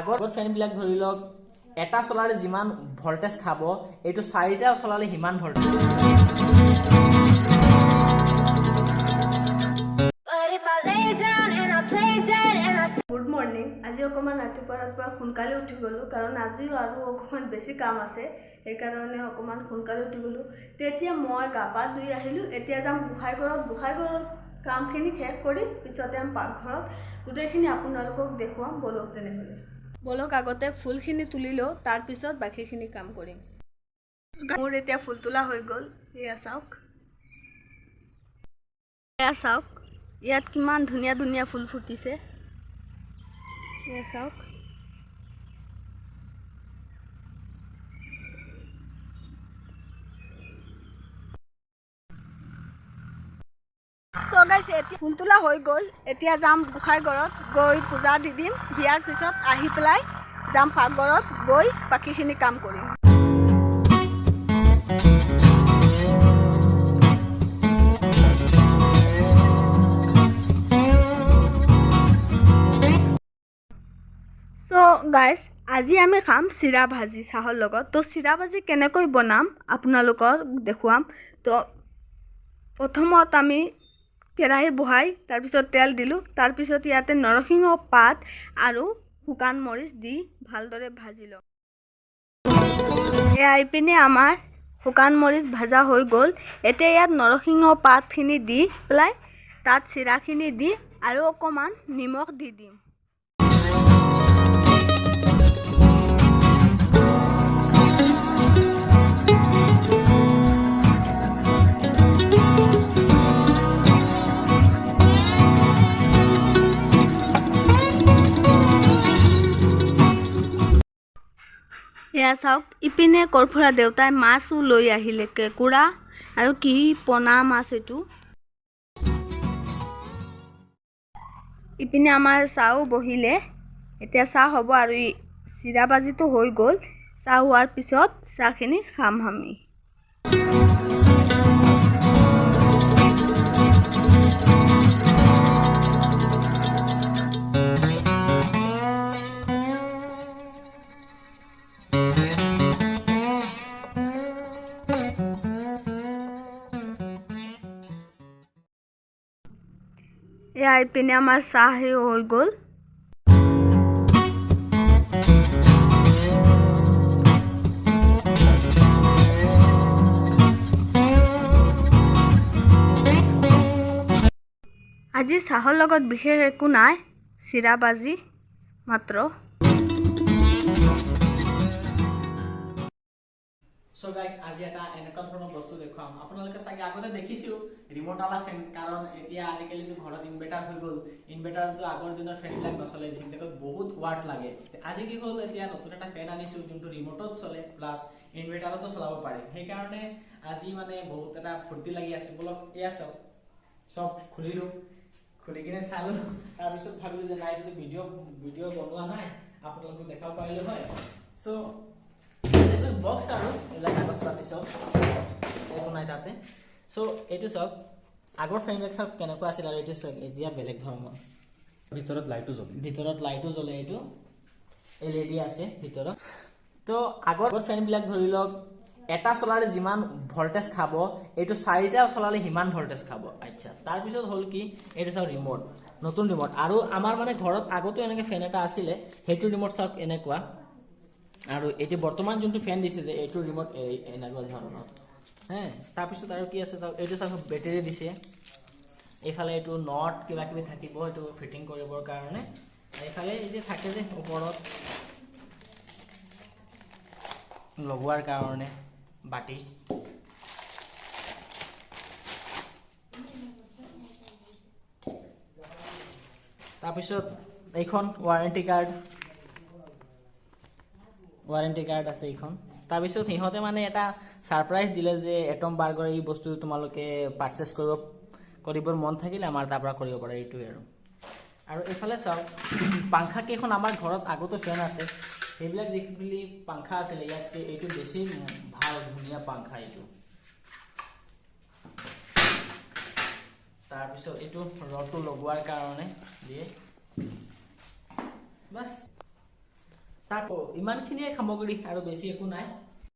আগৰ ফেনবিলাক ধৰি লওক এটা চলালে যিমান ভল্টেজ খাব এইটো 4টা চলালে সিমান ভল্টেজ। Good morning. আজি অকণমান ৰাতিপুৱা সোনকালে উঠি গ'লোঁ, কাৰণ আজিও আৰু অকণমান বেছি কাম আছে, সেইকাৰণে অকণমান সোনকালে উঠি গ'লোঁ। তেতিয়া মই গা পা ধুই আহিলোঁ। এতিয়া যাম গোসাঁইঘৰত কামখিনি শেষ কৰি পিছতে যাম পাকঘৰত। গোটেইখিনি আপোনালোকক দেখুৱাম। ব'লক তেনেহ'লে। ব'লক আগতে ফুলখিনি তুলি লওঁ, তাৰপিছত বাকীখিনি কাম কৰিম। মোৰ এতিয়া ফুল তোলা হৈ গ'ল। এয়া চাওক, ইয়াত কিমান ধুনীয়া ধুনীয়া ফুল ফুটিছে। এয়া চাওক। এতিয়া ফুল তোলা হৈ গ'ল। এতিয়া যাম গোসাঁইঘৰত গৈ পূজা দি দিম। দিয়াৰ পিছত আহি পেলাই যাম পাকঘৰত গৈ বাকীখিনি কাম কৰিম। গাইজ, আজি আমি খাম চিৰা ভাজি চাহৰ লগত। তো চিৰা ভাজি কেনেকৈ বনাম আপোনালোকক দেখুৱাম। তো প্ৰথমত আমি কেৰাহী বহাই তাৰপিছত তেল দিলোঁ। তাৰপিছত ইয়াতে নৰসিংহ পাত আৰু শুকান মৰিচ দি ভালদৰে ভাজি লওঁ। এয়া ইপিনে আমাৰ শুকান মৰিচ ভাজা হৈ গ'ল। এতিয়া ইয়াত নৰসিংহ পাতখিনি দি পেলাই তাত চিৰাখিনি দি আৰু অকণমান নিমখ দি দিম। এয়া চাওক, ইপিনে কৰফৰা দেউতাই মাছো লৈ আহিলে, কেঁকুৰা আৰু কি পোনা মাছ এইটো। ইপিনে আমাৰ চাহো বহিলে। এতিয়া চাহ হ'ব আৰু চিৰা ভাজিটো হৈ গ'ল। চাহ হোৱাৰ পিছত চাহখিনি খাম আমি। এয়া ইপিনে আমাৰ চাহ হৈ গ'ল। আজি চাহৰ লগত বিশেষ একো নাই, চিৰা ভাজি মাত্ৰ। সো গাইস, আজি এটা এনেকুৱা ধৰণৰ বস্তু দেখুৱাম। আপোনালোকে চাগে আগতে দেখিছো ৰিমোট আলা ফেন, কাৰণ এতিয়া আজিকালিতো ঘৰত ইনভাৰ্টাৰ হৈ গ'ল। ইনভাৰ্টাৰটো আগৰ দিনৰ ফেনবিলাক নচলে, যিবিলাকত বহুত ৱাট লাগে। আজি কি হ'ল, এতিয়া নতুন এটা ফেন আনিছো যোনটো ৰিমোটত চলে প্লাছ ইনভাৰ্টাৰতো চলাব পাৰি। সেইকাৰণে আজি মানে বহুত এটা ফূৰ্তি লাগি আছে। বলক এয়া চাওক, চব খুলিলো, খুলি কিনে চালো। তাৰপিছত ভাবিলো যে নাই, যদি ভিডিঅ' বনোৱা নাই আপোনালোকক দেখাব পাৰিলো হয়। সো বক্স আৰু এইবিলাক কাগজ পাতি চব একো নাই তাতে। সো এইটো চাওক, আগৰ ফ্ৰেমবিলাক চাওক কেনেকুৱা আছিল আৰু এইটো চাওক এতিয়া বেলেগ ধৰণৰ। ভিতৰত লাইটো জ্বলে। এইটো LED আছে ভিতৰত। তো আগৰ ফেনবিলাক ধৰি লওক এটা চলালে যিমান ভল্টেজ খাব এইটো 4টা চলালে সিমান ভল্টেজ খাব। আচ্ছা, তাৰপিছত হ'ল কি, এইটো চাওক ৰিমোট, নতুন ৰিমোট। আৰু আমাৰ মানে ঘৰত আগতো এনেকৈ ফেন এটা আছিলে, সেইটো ৰিমোট চাওক এনেকুৱা। আৰু এইটো বৰ্তমান যোনটো ফেন দিছে যে এইটো ৰিমোট এনেকুৱা ধৰণৰ। তাৰপিছত আৰু কি আছে চাওক, এইটো চাওক বেটেৰী দিছে। এইফালে এইটো নট কিবা কিবি থাকিব, এইটো ফিটিং কৰিবৰ কাৰণে। এইফালে এই যে থাকে যে ওপৰত লগোৱাৰ কাৰণে বাটি। তাৰপিছত এইখন ৱাৰেণ্টি কাৰ্ড আছে এইখন। তাৰপিছত সিহঁতে মানে এটা ছাৰপ্ৰাইজ দিলে যে এটমবাৰ্গৰ এই বস্তু তোমালোকে পাৰচেছ কৰিবৰ মন থাকিলে আমাৰ তাৰ পৰা কৰিব পাৰে, এইটোৱে আৰু এইফালে চাওক, পাংখা কেইখন আমাৰ ঘৰত আগতো ফেন আছে। সেইবিলাক যিখিনি পাংখা আছিলে ইয়াতকৈ এইটো বেছি ভাল, ধুনীয়া পাংখা এইটো। তাৰপিছত এইটো ৰডটো লগোৱাৰ কাৰণে দিয়ে বাছ। তাক ইমানখিনিয়ে সামগ্ৰী আৰু বেছি একো নাই